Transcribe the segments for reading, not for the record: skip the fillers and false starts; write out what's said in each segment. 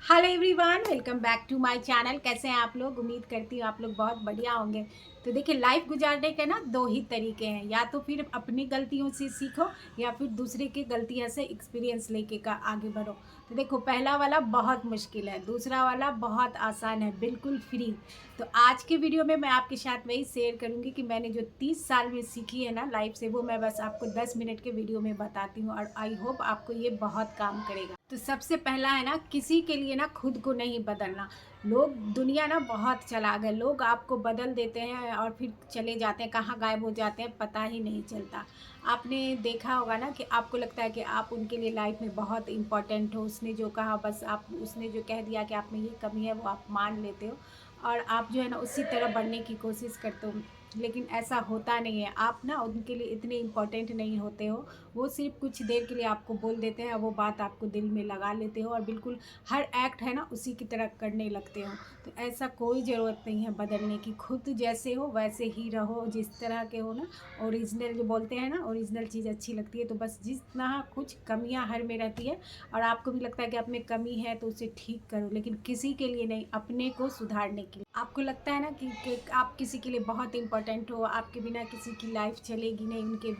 Hello everyone, welcome back to my channel. कैसे हैं आप लोग? उम्मीद करती हूँ आप लोग बहुत बढ़िया होंगे। तो देखिए, लाइफ गुजारने के ना दो ही तरीके हैं, या तो फिर अपनी गलतियों से सीखो या फिर दूसरे की गलतियों से एक्सपीरियंस लेके का आगे बढ़ो। तो देखो, पहला वाला बहुत मुश्किल है, दूसरा वाला बहुत आसान है, बिल्कुल फ्री। तो आज के वीडियो में मैं आपके साथ वही शेयर करूंगी कि मैंने जो 30 साल में सीखी है ना लाइफ से, वो मैं बस आपको 10 मिनट के वीडियो में बताती हूँ और आई होप आपको ये बहुत काम करेगा। तो सबसे पहला है ना, किसी के लिए ना खुद को नहीं बदलना। लोग, दुनिया ना बहुत चालाक है, लोग आपको बदल देते हैं और फिर चले जाते हैं, कहाँ गायब हो जाते हैं पता ही नहीं चलता। आपने देखा होगा ना कि आपको लगता है कि आप उनके लिए लाइफ में बहुत इंपॉर्टेंट हो, उसने जो कहा बस आप, उसने जो कह दिया कि आप में ये कमी है वो आप मान लेते हो और आप जो है ना उसी तरह बढ़ने की कोशिश करते हो। लेकिन ऐसा होता नहीं है, आप ना उनके लिए इतने इम्पोर्टेंट नहीं होते हो। वो सिर्फ कुछ देर के लिए आपको बोल देते हैं, वो बात आपको दिल में लगा लेते हो और बिल्कुल हर एक्ट है ना उसी की तरह करने लगते हो। तो ऐसा कोई ज़रूरत नहीं है बदलने की, खुद जैसे हो वैसे ही रहो, जिस तरह के हो ना। ओरिजिनल जो बोलते हैं ना, ओरिजिनल चीज़ अच्छी लगती है। तो बस जितना कुछ कमियां हर में रहती है और आपको भी लगता है कि आप में कमी है तो उसे ठीक करो, लेकिन किसी के लिए नहीं, अपने को सुधारने के लिए। आपको लगता है ना कि आप किसी के लिए बहुत इंपॉर्टेंट हो, आपके बिना किसी की लाइफ चलेगी नहीं उनके,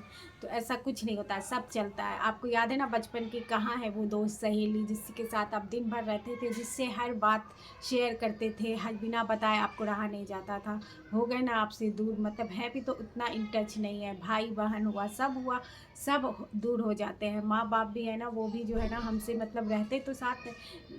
तो ऐसा कुछ नहीं होता है, सब चलता है। आपको याद है ना बचपन की, कहाँ है वो दोस्त सहेली जिसके साथ आप दिन भर रहते थे, जिससे हर बात शेयर करते थे, हर बिना बताए आपको रहा नहीं जाता था। हो गए ना आपसे दूर, मतलब है भी तो उतना इन टच नहीं है। भाई बहन हुआ, सब दूर हो जाते हैं। माँ बाप भी है ना, वो भी जो है ना हमसे मतलब रहते तो साथ,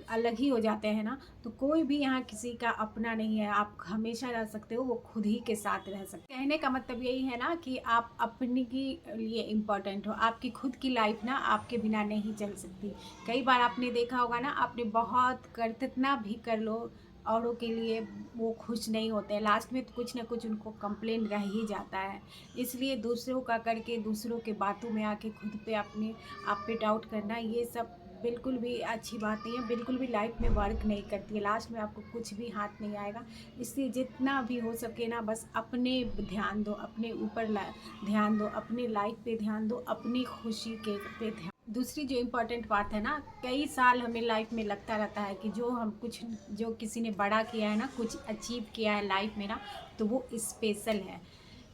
अलग ही हो जाते हैं ना। तो कोई भी यहाँ किसी का अपना नहीं है, आप हमेशा रह सकते हो, वो खुद ही के साथ रह सकते। कहने का मतलब यही है ना कि आप अपने के लिए इम्पोर्टेंट हो, आपकी खुद की लाइफ ना आपके बिना नहीं चल सकती। कई बार आपने देखा होगा ना, आपने बहुत कर, कितना भी कर लो औरों के लिए, वो खुश नहीं होते हैं, लास्ट में तो कुछ ना कुछ उनको कंप्लेन रह ही जाता है। इसलिए दूसरों का करके, दूसरों के बातों में आके खुद पे अपने आप पे डाउट करना, ये सब बिल्कुल भी अच्छी बात नहीं है, बिल्कुल भी लाइफ में वर्क नहीं करती है। लास्ट में आपको कुछ भी हाथ नहीं आएगा। इसलिए जितना भी हो सके ना, बस अपने ध्यान दो, अपने ऊपर ध्यान दो, अपने लाइफ पे ध्यान दो, अपनी खुशी के पे ध्यान। दूसरी जो इम्पोर्टेंट बात है ना, कई साल हमें लाइफ में लगता रहता है कि जो हम कुछ, जो किसी ने बड़ा किया है ना, कुछ अचीव किया है लाइफ में ना, तो वो स्पेशल है।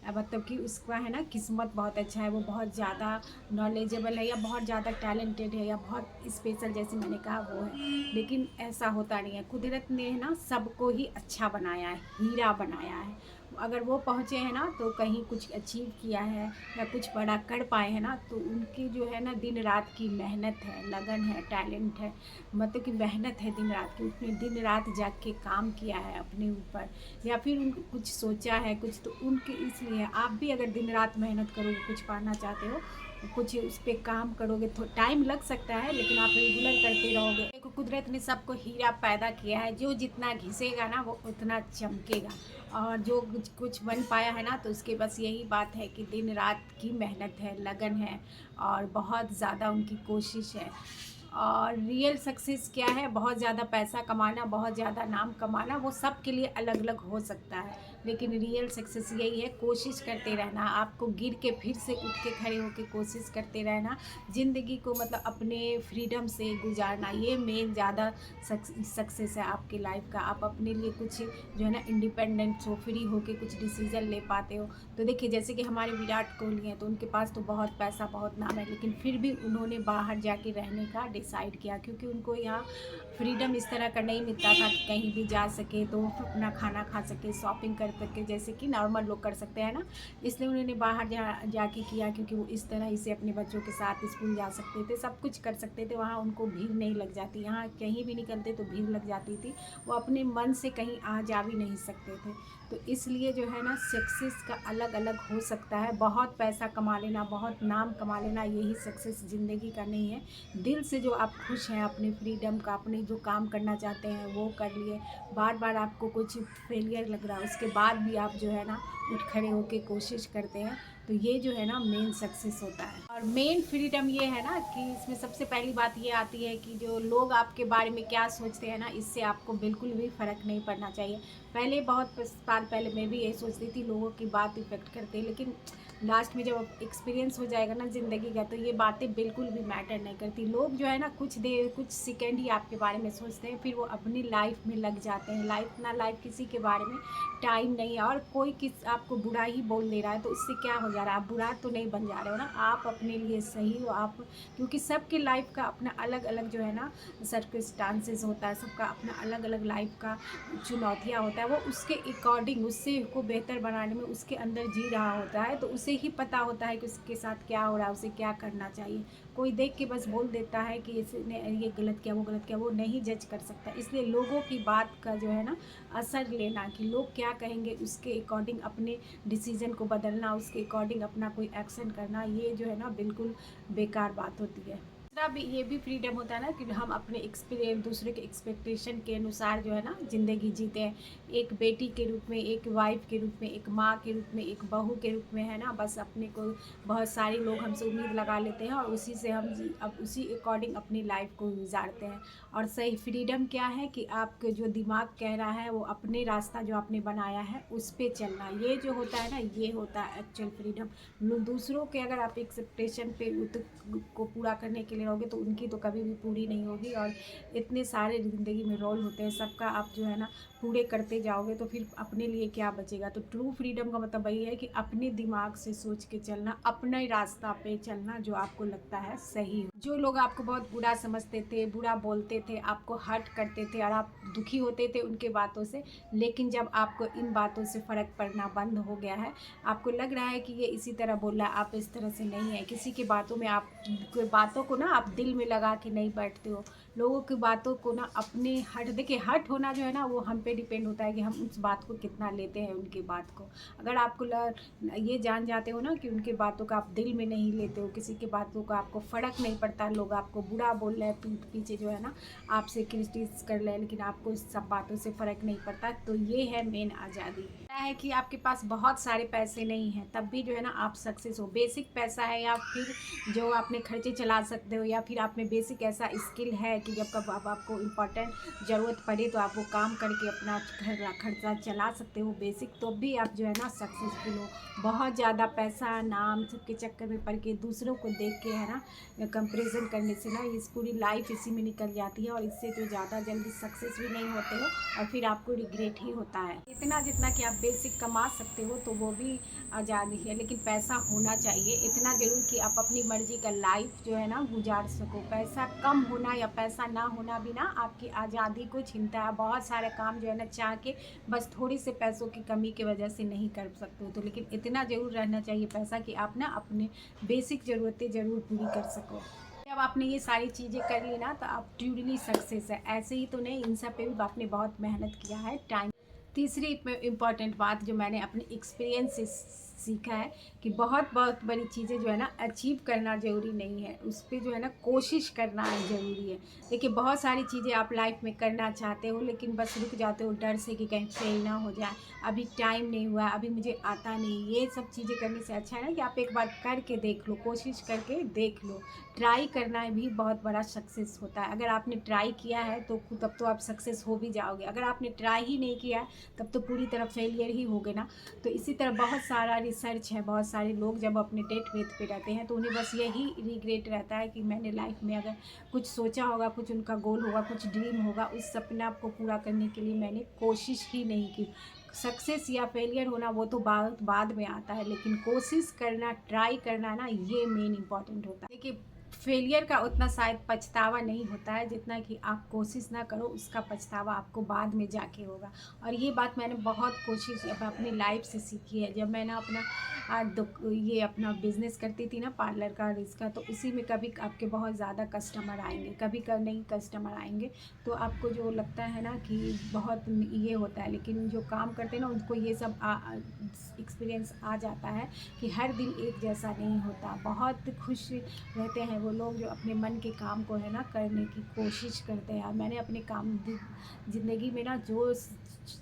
मतलब कि उसका है ना किस्मत बहुत अच्छा है, वो बहुत ज़्यादा नॉलेजेबल है या बहुत ज़्यादा टैलेंटेड है या बहुत स्पेशल, जैसे मैंने कहा वो है। लेकिन ऐसा होता नहीं है, कुदरत ने ना सबको ही अच्छा बनाया है, हीरा बनाया है। अगर वो पहुँचे हैं ना तो कहीं कुछ अचीव किया है या कुछ बड़ा कर पाए हैं ना, तो उनकी जो है ना दिन रात की मेहनत है, लगन है, टैलेंट है। मतलब कि मेहनत है दिन रात की, उसने दिन रात जाग के काम किया है अपने ऊपर, या फिर उनको कुछ सोचा है कुछ, तो उनके इसलिए आप भी अगर दिन रात मेहनत करोगे, कुछ पाना चाहते हो, कुछ उस पर काम करोगे, तो टाइम लग सकता है लेकिन आप रेगुलर करते रहोगे। देखो, कुदरत ने सबको हीरा पैदा किया है, जो जितना घिसेगा ना वो उतना चमकेगा। और जो कुछ कुछ बन पाया है ना, तो उसके बस यही बात है कि दिन रात की मेहनत है, लगन है और बहुत ज़्यादा उनकी कोशिश है। और रियल सक्सेस क्या है? बहुत ज़्यादा पैसा कमाना, बहुत ज़्यादा नाम कमाना, वो सब के लिए अलग अलग हो सकता है। लेकिन रियल सक्सेस यही है, कोशिश करते रहना, आपको गिर के फिर से उठ के खड़े होकर कोशिश करते रहना, ज़िंदगी को मतलब अपने फ्रीडम से गुजारना, ये मेन ज़्यादा सक्सेस है आपकी लाइफ का। आप अपने लिए कुछ जो है ना इंडिपेंडेंट हो, फ्री होके कुछ डिसीज़न ले पाते हो। तो देखिए, जैसे कि हमारे विराट कोहली हैं, तो उनके पास तो बहुत पैसा, बहुत नाम है, लेकिन फिर भी उन्होंने बाहर जाके रहने का डिसाइड किया, क्योंकि उनको यहाँ फ्रीडम इस तरह का नहीं मिलता था कि कहीं भी जा सके तो अपना खाना खा सके, शॉपिंग कर सके, जैसे कि नॉर्मल लोग कर सकते हैं ना। इसलिए उन्होंने बाहर जाके किया, क्योंकि वो इस तरह से अपने बच्चों के साथ स्कूल जा सकते थे, सब कुछ कर सकते थे, वहाँ उनको भीड़ नहीं लग जाती। यहाँ कहीं भी निकलते तो भीड़ लग जाती थी, वो अपने मन से कहीं आ जा भी नहीं सकते थे। तो इसलिए जो है ना, सक्सेस का अलग अलग हो सकता है। बहुत पैसा कमा लेना, बहुत नाम कमा लेना, यही सक्सेस ज़िंदगी का नहीं है। दिल से जो आप खुश हैं अपने फ्रीडम का, अपने जो काम करना चाहते हैं वो कर लिए, बार बार आपको कुछ फेलियर लग रहा है उसके बाद भी आप जो है ना उठ खड़े होकर कोशिश करते हैं, तो ये जो है ना मेन सक्सेस होता है। और मेन फ्रीडम ये है ना कि इसमें सबसे पहली बात ये आती है कि जो लोग आपके बारे में क्या सोचते हैं ना, इससे आपको बिल्कुल भी फ़र्क नहीं पड़ना चाहिए। पहले बहुत साल पहले मैं भी यही सोचती थी, लोगों की बात इफेक्ट करते हैं, लेकिन लास्ट में जब एक्सपीरियंस हो जाएगा ना ज़िंदगी का, तो ये बातें बिल्कुल भी मैटर नहीं करती। लोग जो है ना कुछ देर कुछ सेकंड ही आपके बारे में सोचते हैं, फिर वो अपनी लाइफ में लग जाते हैं। लाइफ किसी के बारे में टाइम नहीं है। और कोई किस आपको बुरा ही बोल दे रहा है तो उससे क्या हो जा रहा है, आप बुरा तो नहीं बन जा रहे हो ना, आप अपने लिए सही हो आप। क्योंकि सबके लाइफ का अपना अलग अलग जो है ना सर्कमस्टांसेस होता है, सबका अपना अलग अलग लाइफ का चुनौतियाँ होता है। वो उसके अकॉर्डिंग उससे को बेहतर बनाने में उसके अंदर जी रहा होता है, तो उसे ही पता होता है कि उसके साथ क्या हो रहा है, उसे क्या करना चाहिए। कोई देख के बस बोल देता है कि इसने ये गलत किया वो गलत किया, वो नहीं जज कर सकता। इसलिए लोगों की बात का जो है ना असर लेना, कि लोग क्या कहेंगे उसके अकॉर्डिंग अपने डिसीज़न को बदलना, उसके अकॉर्डिंग अपना कोई एक्शन करना, ये जो है ना बिल्कुल बेकार बात होती है। दूसरा भी ये भी फ्रीडम होता है ना कि हम अपने एक्सपीरियंस दूसरे के एक्सपेक्टेशन के अनुसार जो है ना ज़िंदगी जीते हैं। एक बेटी के रूप में, एक वाइफ के रूप में, एक माँ के रूप में, एक बहू के रूप में, है ना। बस अपने को बहुत सारे लोग हमसे उम्मीद लगा लेते हैं और उसी से हम अब उसी अकॉर्डिंग अपनी लाइफ को गुजारते हैं। और सही फ्रीडम क्या है कि आपके जो दिमाग कह रहा है वो अपने रास्ता जो आपने बनाया है उस पर चलना, ये जो होता है ना ये होता है एक्चुअल फ्रीडम। दूसरों के अगर आप एक्सपेक्टेशन पे को पूरा करने के लिए रहोगे तो उनकी तो कभी भी पूरी नहीं होगी। और इतने सारे ज़िंदगी में रोल होते हैं, सबका आप जो है ना पूरे करते जाओगे तो फिर अपने लिए क्या बचेगा। तो ट्रू फ्रीडम का मतलब वही है कि अपने दिमाग से सोच के चलना, अपने रास्ता पे चलना जो आपको लगता है सही हो। जो लोग आपको बहुत बुरा समझते थे, बुरा बोलते थे, आपको हर्ट करते थे और आप दुखी होते थे उनके बातों से, लेकिन जब आपको इन बातों से फ़र्क पड़ना बंद हो गया है, आपको लग रहा है कि ये इसी तरह बोल रहा है, आप इस तरह से नहीं है। किसी की बातों में आप बातों को ना आप दिल में लगा के नहीं बैठते हो। लोगों की बातों को ना अपने देखिए हर्ट होना जो है ना वो हम पे डिपेंड होता है कि हम उस बात को कितना लेते हैं उनकी बात को। अगर आपको ये जान जाते हो ना कि उनके बातों का आप दिल में नहीं लेते हो, किसी की बातों का आपको फ़र्क नहीं पड़ता, लोग आपको बुरा बोल रहे हैं पीठ पीछे जो है ना आपसे क्रिटिसाइज कर रहे हैं, लेकिन आपको इस सब बातों से फ़र्क नहीं पड़ता, तो ये है मेन आज़ादी। है कि आपके पास बहुत सारे पैसे नहीं हैं तब भी जो है ना आप सक्सेस हो। बेसिक पैसा है या फिर जो आपने खर्चे चला सकते हो, या फिर आप में बेसिक ऐसा स्किल है कि जब कब आपको इम्पोर्टेंट ज़रूरत पड़े तो आप वो काम करके अपना खर्चा चला सकते हो बेसिक, तो भी आप जो है ना सक्सेसफुल हो। बहुत ज़्यादा पैसा नाम सबके चक्कर में पड़ के दूसरों को देख के है ना कंपेरिजन करने से ना इस पूरी लाइफ इसी में निकल जाती है और इससे तो ज़्यादा जल्दी सक्सेस भी नहीं होते हो और फिर आपको रिग्रेट ही होता है। इतना जितना कि आप बेसिक कमा सकते हो तो वो भी आज़ादी है, लेकिन पैसा होना चाहिए इतना ज़रूर कि आप अपनी मर्ज़ी का लाइफ जो है ना गुजार सको। पैसा कम होना या पैसा ना होना भी ना आपकी आज़ादी को छीनता है। बहुत सारे काम जो है ना चाह के बस थोड़ी से पैसों की कमी की वजह से नहीं कर सकते हो, तो लेकिन इतना ज़रूर रहना चाहिए पैसा कि आप ना अपने बेसिक ज़रूरतें ज़रूर पूरी कर सको। जब आपने ये सारी चीज़ें कर ली ना तो आप ट्रूली सक्सेस है। ऐसे ही तो नहीं, इन सब पे भी आपने बहुत मेहनत किया है, टाइम। तीसरी इम्पॉर्टेंट बात जो मैंने अपने एक्सपीरियंस से सीखा है कि बहुत बहुत बड़ी चीज़ें जो है ना अचीव करना ज़रूरी नहीं है, उस पर जो है ना कोशिश करना ज़रूरी है। देखिए बहुत सारी चीज़ें आप लाइफ में करना चाहते हो लेकिन बस रुक जाते हो डर से कि कहीं फेल ना हो जाए, अभी टाइम नहीं हुआ, अभी मुझे आता नहीं। ये सब चीज़ें करने से अच्छा है ना कि आप एक बार करके देख लो, कोशिश करके देख लो। ट्राई करना भी बहुत बड़ा सक्सेस होता है। अगर आपने ट्राई किया है तो तब तो आप सक्सेस हो भी जाओगे। अगर आपने ट्राई ही नहीं किया है तब तो पूरी तरह फेलियर ही होगे ना। तो इसी तरह बहुत सारा रिसर्च है, बहुत सारे लोग जब अपने डेथ वेथ पे रहते हैं तो उन्हें बस यही रिग्रेट रहता है कि मैंने लाइफ में अगर कुछ सोचा होगा, कुछ उनका गोल होगा, कुछ ड्रीम होगा, उस सपना को पूरा करने के लिए मैंने कोशिश ही नहीं की। सक्सेस या फेलियर होना वो तो बाद में आता है, लेकिन कोशिश करना, ट्राई करना ना ये मेन इंपॉर्टेंट होता है। देखिए फेलियर का उतना शायद पछतावा नहीं होता है जितना कि आप कोशिश ना करो उसका पछतावा आपको बाद में जाके होगा। और ये बात मैंने बहुत कोशिश अपनी लाइफ से सीखी है। जब मैं ना अपना ये अपना बिज़नेस करती थी ना पार्लर का और इसका, तो उसी में कभी आपके बहुत ज़्यादा कस्टमर आएंगे, कभी नहीं कस्टमर आएंगे, तो आपको जो लगता है ना कि बहुत ये होता है, लेकिन जो काम करते हैं ना उनको ये सब एक्सपीरियंस आ जाता है कि हर दिन एक जैसा नहीं होता। बहुत खुश रहते हैं वो लोग जो अपने मन के काम को है ना करने की कोशिश करते हैं। मैंने अपने काम ज़िंदगी में ना जो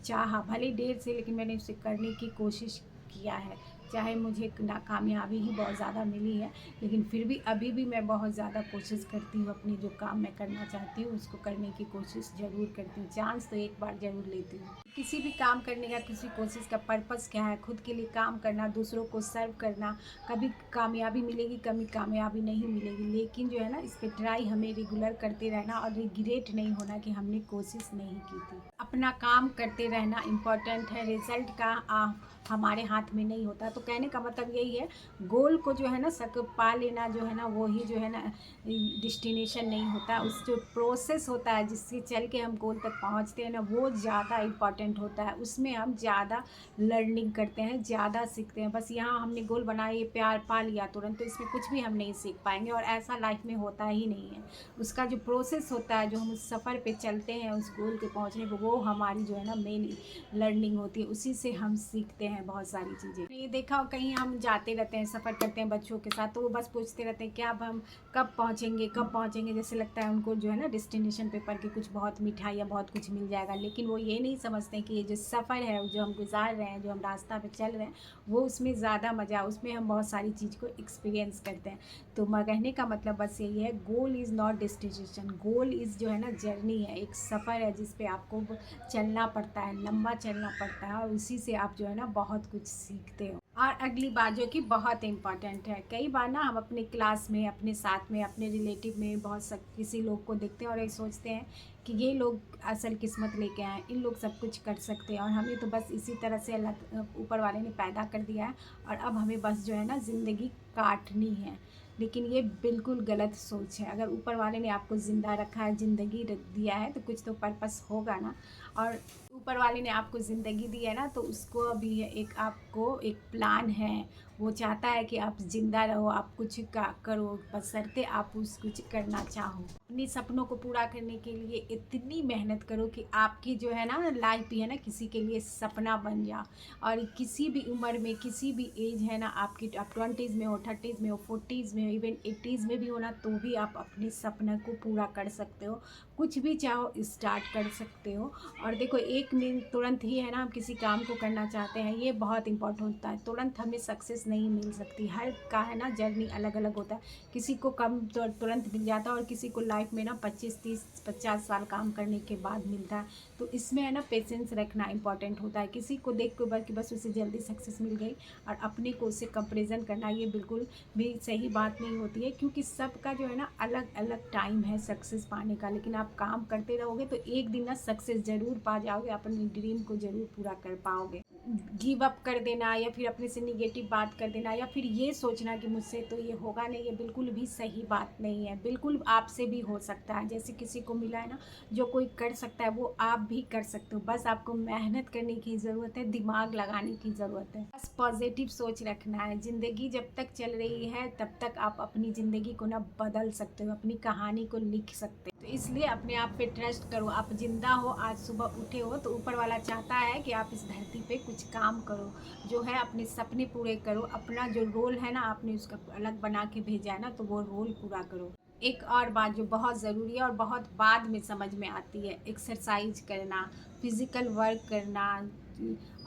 चाहा भले देर से, लेकिन मैंने उसे करने की कोशिश किया है। चाहे मुझे नाकामयाबी ही बहुत ज़्यादा मिली है, लेकिन फिर भी अभी भी मैं बहुत ज़्यादा कोशिश करती हूँ, अपनी जो काम मैं करना चाहती हूँ उसको करने की कोशिश ज़रूर करती हूँ। चांस तो एक बार ज़रूर लेती हूँ। किसी भी काम करने का, किसी कोशिश का पर्पस क्या है? खुद के लिए काम करना, दूसरों को सर्व करना। कभी कामयाबी मिलेगी, कभी कामयाबी नहीं मिलेगी, लेकिन जो है ना, इस पे ट्राई हमें रेगुलर करते रहना और रिग्रेट नहीं होना कि हमने कोशिश नहीं की थी। अपना काम करते रहना इम्पोर्टेंट है। रिजल्ट का हमारे हाथ में नहीं होता। तो कहने का मतलब यही है, गोल को जो है ना पा लेना जो है ना, वो ही जो है ना डेस्टिनेशन नहीं होता। उस जो प्रोसेस होता है जिससे चल के हम गोल तक पहुंचते हैं ना, वो ज़्यादा इम्पॉर्टेंट होता है। उसमें हम ज़्यादा लर्निंग करते हैं, ज़्यादा सीखते हैं। बस यहाँ हमने गोल बनाया, ये प्यार पा लिया तुरंत, तो इसमें कुछ भी हम नहीं सीख पाएंगे, और ऐसा लाइफ में होता ही नहीं है। उसका जो प्रोसेस होता है, जो हम उस सफ़र पे चलते हैं उस गोल के पहुंचने को, वो हमारी जो है ना मेन लर्निंग होती है। उसी से हम सीखते हैं बहुत सारी चीज़ें। ये देखा हो, कहीं हम जाते रहते हैं, सफ़र करते हैं बच्चों के साथ, तो वो बस पूछते रहते हैं कि अब हम कब पहुँचेंगे, कब पहुँचेंगे। जैसे लगता है उनको जो है ना डेस्टिनेशन पे पढ़ के कुछ बहुत मिठाई या बहुत कुछ मिल जाएगा, लेकिन वो ये नहीं समझते कि ये जो सफ़र है, जो हम गुजार रहे हैं, जो हम रास्ता पे चल रहे हैं, वो उसमें ज़्यादा मज़ा, उसमें हम बहुत सारी चीज़ को एक्सपीरियंस करते हैं। तो कहने का मतलब बस यही है, goal is not destination. Goal is जो है ना जर्नी है, एक सफ़र है जिस पे आपको चलना पड़ता है, लंबा चलना पड़ता है, और उसी से आप जो है ना बहुत कुछ सीखते हो। और अगली बात जो कि बहुत इम्पॉर्टेंट है, कई बार ना हम अपने क्लास में, अपने साथ में, अपने रिलेटिव में किसी लोग को देखते हैं और ये सोचते हैं कि ये लोग असल किस्मत लेके आए, इन लोग सब कुछ कर सकते हैं, और हमें तो बस इसी तरह से अल्लाह ऊपर वाले ने पैदा कर दिया है, और अब हमें बस जो है ना ज़िंदगी काटनी है। लेकिन ये बिल्कुल गलत सोच है। अगर ऊपर वाले ने आपको ज़िंदा रखा है, ज़िंदगी दिया है, तो कुछ तो पर्पस होगा ना। और ऊपर वाले ने आपको ज़िंदगी दी है ना, तो उसको अभी एक आपको एक प्लान है। वो चाहता है कि आप ज़िंदा रहो, आप कुछ करो, बशर्ते आप उस कुछ करना चाहो। अपने सपनों को पूरा करने के लिए इतनी मेहनत करो कि आपकी जो है ना लाइफ भी है ना किसी के लिए सपना बन जाओ। और किसी भी उम्र में, किसी भी एज है ना आपकी, आप 20s में हो, 30s में हो, 40s में हो, इवन 80s में भी हो ना, तो भी आप अपने सपना को पूरा कर सकते हो। कुछ भी चाहो स्टार्ट कर सकते हो। और देखो, एक मिनट तुरंत ही है ना हम किसी काम को करना चाहते हैं, ये बहुत इंपॉर्टेंट होता है। तुरंत हमें सक्सेस नहीं मिल सकती। हर का है ना जर्नी अलग अलग होता है। किसी को कम तुरंत मिल जाता है, और किसी को लाइफ में ना 25, 30, 50 साल काम करने के बाद मिलता है। तो इसमें है ना पेशेंस रखना इंपॉर्टेंट होता है। किसी को देख के कि बस उसे जल्दी सक्सेस मिल गई और अपने को उससे कंपेरिजन करना, ये बिल्कुल भी सही बात नहीं होती है, क्योंकि सबका जो है ना अलग अलग टाइम है सक्सेस पाने का। लेकिन आप काम करते रहोगे तो एक दिन ना सक्सेस ज़रूर पा जाओगे, अपने ड्रीम को ज़रूर पूरा कर पाओगे। गिव अप कर देना, या फिर अपने से निगेटिव बात कर देना, या फिर ये सोचना कि मुझसे तो ये होगा नहीं, ये बिल्कुल भी सही बात नहीं है। बिल्कुल आपसे भी हो सकता है। जैसे किसी को मिला है ना, जो कोई कर सकता है वो आप भी कर सकते हो। बस आपको मेहनत करने की ज़रूरत है, दिमाग लगाने की ज़रूरत है, बस पॉजिटिव सोच रखना है। ज़िंदगी जब तक चल रही है तब तक आप अपनी ज़िंदगी को ना बदल सकते हो, अपनी कहानी को लिख सकते हो। तो इसलिए अपने आप पे ट्रस्ट करो। आप जिंदा हो, आज सुबह उठे हो, तो ऊपर वाला चाहता है कि आप इस धरती पे कुछ काम करो, जो है अपने सपने पूरे करो। अपना जो रोल है ना, आपने उसका अलग बना के भेजा है ना, तो वो रोल पूरा करो। एक और बात जो बहुत ज़रूरी है और बहुत बाद में समझ में आती है, एक्सरसाइज करना, फिज़िकल वर्क करना,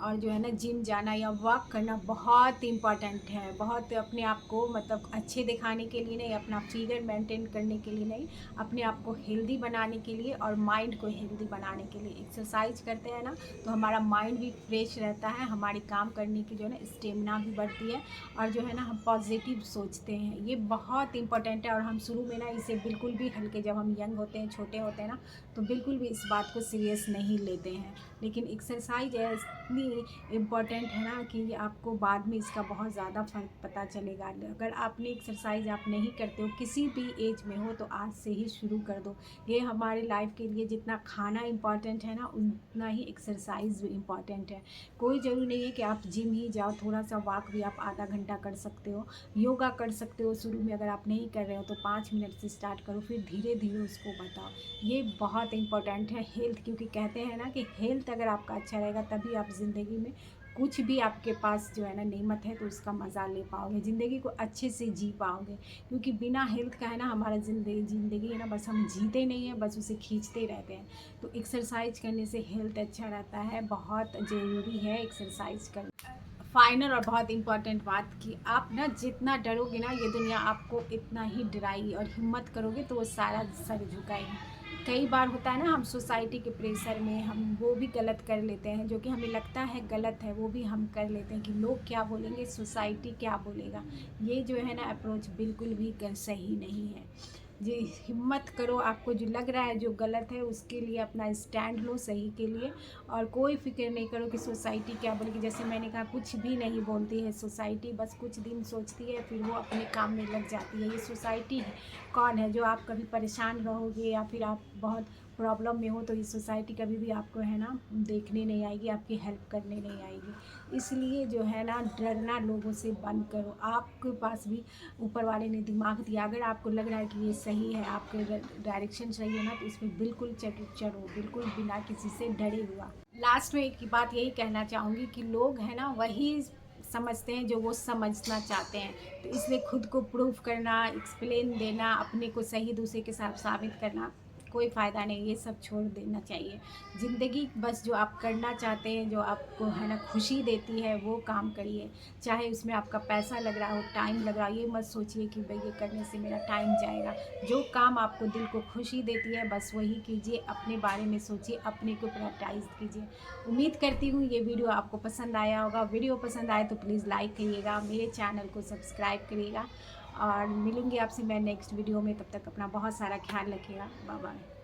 और जो है ना जिम जाना या वॉक करना बहुत इम्पॉर्टेंट है। बहुत अपने आप को मतलब अच्छे दिखाने के लिए नहीं, अपना फिगर मेंटेन करने के लिए नहीं, अपने आप को हेल्दी बनाने के लिए और माइंड को हेल्दी बनाने के लिए एक्सरसाइज करते हैं ना, तो हमारा माइंड भी फ्रेश रहता है, हमारी काम करने की जो है ना स्टेमिना भी बढ़ती है, और जो है ना हम पॉजिटिव सोचते हैं। ये बहुत इंपॉर्टेंट है। और हम शुरू में ना इसे बिल्कुल भी हल्के, जब हम यंग होते हैं, छोटे होते हैं ना, तो बिल्कुल भी इस बात को सीरियस नहीं लेते हैं। लेकिन एक्सरसाइज इतनी इम्पॉर्टेंट है ना कि आपको बाद में इसका बहुत ज़्यादा फ़र्क पता चलेगा। अगर आपने एक्सरसाइज आप नहीं करते हो, किसी भी एज में हो, तो आज से ही शुरू कर दो। ये हमारे लाइफ के लिए जितना खाना इम्पॉर्टेंट है ना, उतना ही एक्सरसाइज भी इम्पॉर्टेंट है। कोई ज़रूरी नहीं है कि आप जिम ही जाओ, थोड़ा सा वॉक भी आप आधा घंटा कर सकते हो, योगा कर सकते हो। शुरू में अगर आप नहीं कर रहे हो तो 5 मिनट से स्टार्ट करो, फिर धीरे धीरे उसको बताओ। ये बहुत इंपॉर्टेंट है हेल्थ, क्योंकि कहते हैं ना कि हेल्थ अगर आपका अच्छा रहेगा तभी आप ज़िंदगी में कुछ भी आपके पास जो है ना नेमत है तो उसका मज़ा ले पाओगे, ज़िंदगी को अच्छे से जी पाओगे। क्योंकि बिना हेल्थ का है ना हमारा ज़िंदगी है ना, बस हम जीते नहीं हैं, बस उसे खींचते रहते हैं। तो एक्सरसाइज करने से हेल्थ अच्छा रहता है, बहुत ज़रूरी है एक्सरसाइज करना। फाइनल और बहुत इम्पॉर्टेंट बात कि आप ना जितना डरोगे ना ये दुनिया आपको इतना ही डराएगी, और हिम्मत करोगे तो वो सारा सर झुकाएगी। कई बार होता है ना, हम सोसाइटी के प्रेशर में हम वो भी गलत कर लेते हैं जो कि हमें लगता है गलत है, वो भी हम कर लेते हैं कि लोग क्या बोलेंगे, सोसाइटी क्या बोलेगा। ये जो है ना अप्रोच बिल्कुल भी सही नहीं है। जी, हिम्मत करो, आपको जो लग रहा है जो गलत है उसके लिए अपना स्टैंड लो, सही के लिए। और कोई फिक्र नहीं करो कि सोसाइटी क्या बोलेगी। जैसे मैंने कहा, कुछ भी नहीं बोलती है सोसाइटी, बस कुछ दिन सोचती है फिर वो अपने काम में लग जाती है। ये सोसाइटी कौन है? जो आप कभी परेशान रहोगे या फिर आप बहुत प्रॉब्लम में हो तो ये सोसाइटी कभी भी आपको है ना देखने नहीं आएगी, आपकी हेल्प करने नहीं आएगी। इसलिए जो है ना, डरना लोगों से बंद करो। आपके पास भी ऊपर वाले ने दिमाग दिया, अगर आपको लग रहा है कि ये सही है, आपके डायरेक्शन सही है ना, तो इसमें बिल्कुल चलो, बिल्कुल बिना किसी से डरे हुआ। लास्ट में एक बात यही कहना चाहूँगी कि लोग हैं ना वही समझते हैं जो वो समझना चाहते हैं। तो इसलिए खुद को प्रूफ करना, एक्सप्लेन देना, अपने को सही दूसरे के साथ साबित करना कोई फ़ायदा नहीं, ये सब छोड़ देना चाहिए। ज़िंदगी बस जो आप करना चाहते हैं, जो आपको है ना खुशी देती है, वो काम करिए। चाहे उसमें आपका पैसा लग रहा हो, टाइम लग रहा हो, ये मत सोचिए कि भाई ये करने से मेरा टाइम जाएगा। जो काम आपको दिल को खुशी देती है बस वही कीजिए, अपने बारे में सोचिए, अपने को प्रायोरिटाइज कीजिए। उम्मीद करती हूँ ये वीडियो आपको पसंद आया होगा। वीडियो पसंद आए तो प्लीज़ लाइक करिएगा, मेरे चैनल को सब्सक्राइब करिएगा, और मिलूँगी आपसे मैं नेक्स्ट वीडियो में। तब तक अपना बहुत सारा ख्याल रखिएगा। Bye bye.